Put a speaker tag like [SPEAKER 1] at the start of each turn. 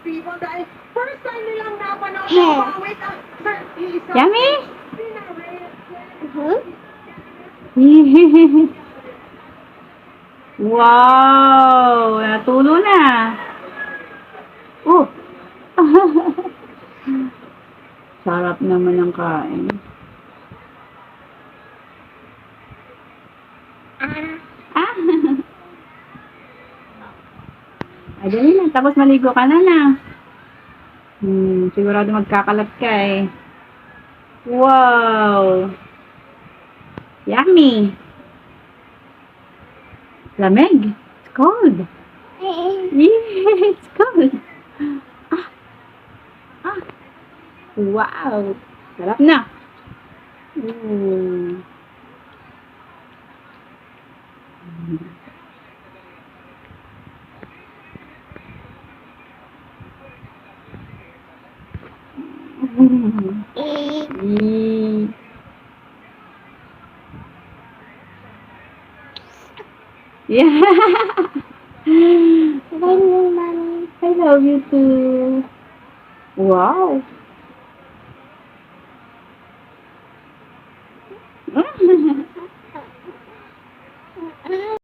[SPEAKER 1] people dahil first time nilang napanood ng pawis ang
[SPEAKER 2] Yummy?
[SPEAKER 3] Mhm.
[SPEAKER 2] Wow! Natulo na. Oh! Sarap naman ang kain. Ah! Ay, dali na. Tapos maligo ka na na. Sigurado magkakalat ka eh. Wow! Yummy! Lamig! It's cold! Yeah, it's cold! Wow! Sarap na! Ooh. Yee. Yeah.
[SPEAKER 3] Love you, Mommy.
[SPEAKER 2] I love you too. Wow.